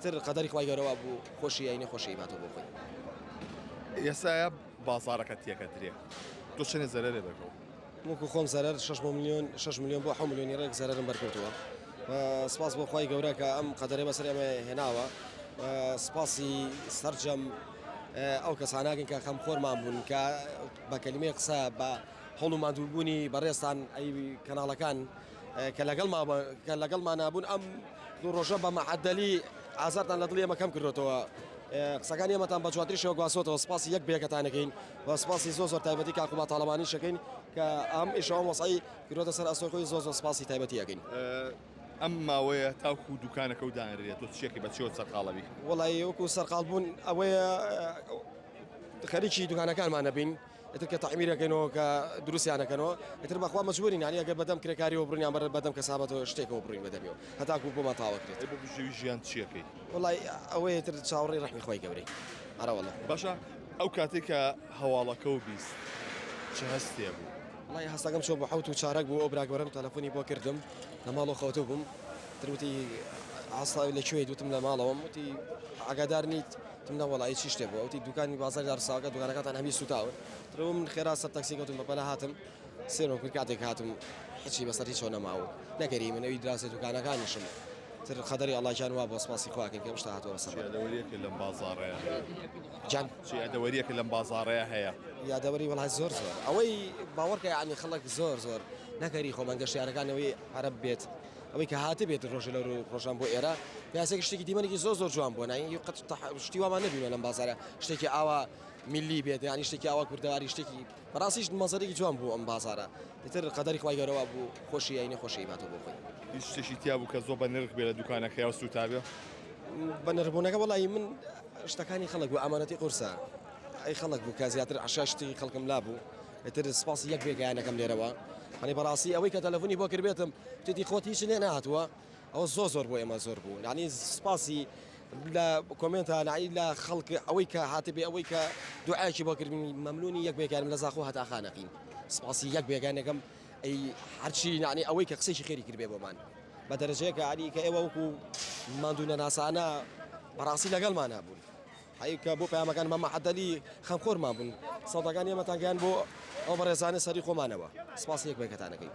تر قەدەری خوای گەورەوە بوو خۆشی ئەینی خۆشی هاتۆ بۆ خۆی. ئێستا بازارەکە تێکە درێ تۆ چەندێ زەرەرێ دەکەوت وەکو خۆم زەرەر 6 ملیۆن بۆ 7 ملیۆنی ڕێک زەرەرم بەرکەوتووە. سپاس بۆ خوای گەورە کە ئەم قەدەرەی بەسەر ئێمە هێناوە. سپاسی سەرجەم ئەو کەساناگەن کە خەمخۆرمان بوون کە بە کەلیمەی قسە بە هەوڵ و مادووبوونی بەڕێستان ئەی کەناڵەکان کە لەگەڵمان نابوون ئەم دوو ڕۆژە بە مەعەدەلی ئازارتان لە دڵی ئێمە کەم کردوێتەوە. قسەکانی ئێمەتان بە جواتریشەوە گواسۆتەوە. سپاسی یەک بەیەکەتانەکەین و سپاسی زۆر تایبەتی کاکوبا تاڵەبانی شەکەین کە ئەم ئیشەوە وەسعی کردوتە سەر ئەسۆی خۆی زۆر سپاسی تایبەتی یەکەین. ئەم ماوەیە تاوکو و دوکانەکە و دانرێت تۆ چێکی بە چێوە سەرقاڵەبی وەڵی وەکو سەرقاڵ بوون ئەوەیە خەریکی دوکانەکانمان نەبین ئەتر کە تەعمیرەکەنەوە کە دروستیانەکەنەوە ئەتر بەخوا مەجبورین یانی ئەگەر بەدەم کرێکاریەوە بڕینیان بەر بەدەم کەسابەتەوە شتێکەوە بڕین بەدەمیەوە هەتاکو بۆمان تاوەکرێت بۆ بژێوی ژیان چیەکەی وڵی ئەوەیە تر چاوەڕێی ڕەحمی خۆی گەورەی ئەرەوەڵە باشە ئەو کاتێک کە هەواڵەکە و بیست چه هەستێ بوو وڵی هەستەکەم چۆ بە حوت و چارەک بوو ئەو براگەورەم تەلەفۆنی بۆ کردم لە ماڵەوە خەوتە بووم تروتی ئاستا لەکوێ دوتم لە ماڵەوەم وتی ئاگادار نیت تم نەوەڵی چی شتێ بوو ئەوتی دوکانی بازاری دارساکە دوکانەکەتان هەمی سوتاوە ترە من خێرا سەر تەکسی کەوتم بەپەلا هاتم سێنەوە کرد کاتێک هاتم هیچی بەسەر هیچ نەماوە نەگەری منەوەی دراسی دوکانەکانیشم تر خەدەری ئەڵڵاجان وا بۆ سپاسی خواکەین کە شتا هاتووە سەر یادەوەریەکە لەم بازاڕەیە جان چی یادەوەریەکە لەم بازاڕەیە هەیە یادەوەری وڵای زۆر ئەوەی باوەڕکە یعنی خەڵک زۆر نەکەری خۆمان گەشتیارەکانەوەی عەرەب بێت ئەوەی کە هاتە بێت ڕۆژە لە ڕۆژان بۆ ئێرە پیاسێک شتێکی دیمەنێکی زۆر جوان بۆ نایی شتی وامان نبینە لەم بازارە شتێکی ئاوا میلی بێت ینی شتێکی ئاوا کوردەواری شتێکی بەڕاستیش مەزەرێکی جوان بوو ئەم بازارە دتر قەدەری خوای گەورەوە بوو خۆشی ئەینی خۆشی هاتۆ بۆ خۆی هیچ شتێکی تیا بوو کە زۆر بە نرخ بێ لە دوکانەکە یا سوتابێ بە نرخبوونەکە وڵی من شتەکانی خەڵک بوو ئامانەتی قورسە ئەی خەڵک بوو کە زیاتر عشا شتی خەڵکم لابوو ئەتر سپاسی یەک بێگایانەکەم لێرەوە هەنی بەڕاستی ئەوەی کە تەلەفۆنی بۆ کردبێتم تێتی خۆت هیچ لێ نهاتووە ئەوە زۆر بۆ ئێمە زۆر بوو ینی سپاسی لە کۆمنتە نایی لە خەڵک ئەوەی کە هاتبێ ئەوەی کە دوعاکی بۆ کردنی مەمنونی یەک بێگانم لە زاخۆ هەتاخانەقین سپاسی یەک بێگانەکەم ئەی هەرچی نانی ئەوەی کە قسەیشی خێری کردبێ بۆمان بە دەرەجەیەکە علی کە ئێوە وەکو ماندوونە ناسانە بەڕاستی لەگەڵمان نبوون هەیە کە بۆ پەیامەکان مەمە عەدەلی خەمخۆرمان بوون سەڵدەکان ئێمەتانگەیان بۆ ئەو بەڕێزانە سەری خۆمانەوە سپاسی یەک بێگەتانەکەی